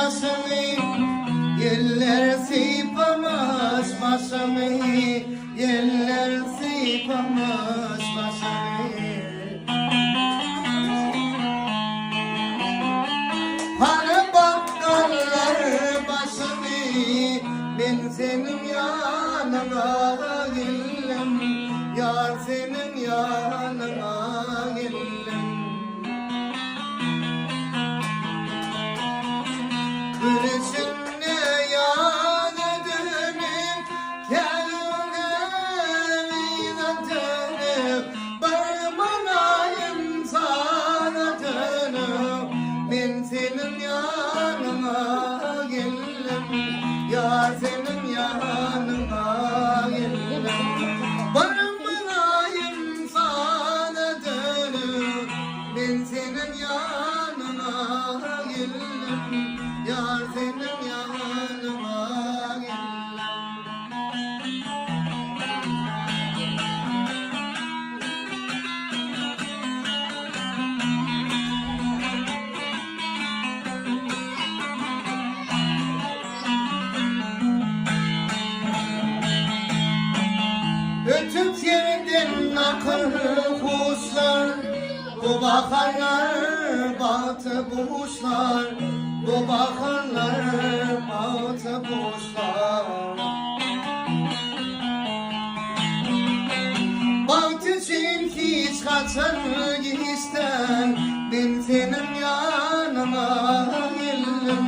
başımı, yeller sıpamış başımı, yeller sıpamış başımı. Para bakkallar başımı, ben senin yanına geldim, yar senin yanına geldim. Gülüşünle yanı dönüp, kendine dönüp, barmanayım sana dönüp, ben senin yanına geldim, yar senin yanına geldim. Barmanayım sana dönüp, ben senin yanına geldim, yar senin yanına geldim. Ötüp yerden akar kuşlar, bu bakarlar batı kuşlar, bu bakarlar batı kuşlar. Bak için hiç kaçar gisten, ben senin yanına geldim,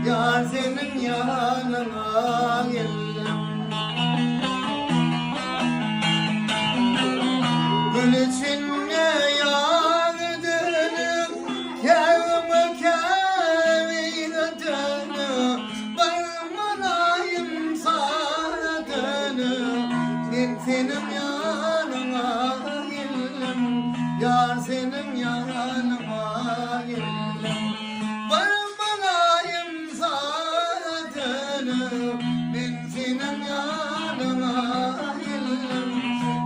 yar senin yanına geldim. Gül içinde yanı dönüp, kevme kevine dönüp, barmanayım sana dönüp, ben senin yanına geldim, yar senin yanına geldim. Barmanayım sana dönüp, ben senin yanına geldim,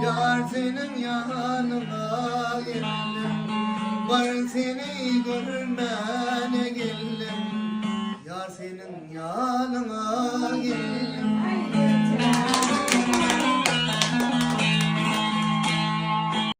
yar senin yanına geldim. Var seni görmene geldim, yar senin yanına.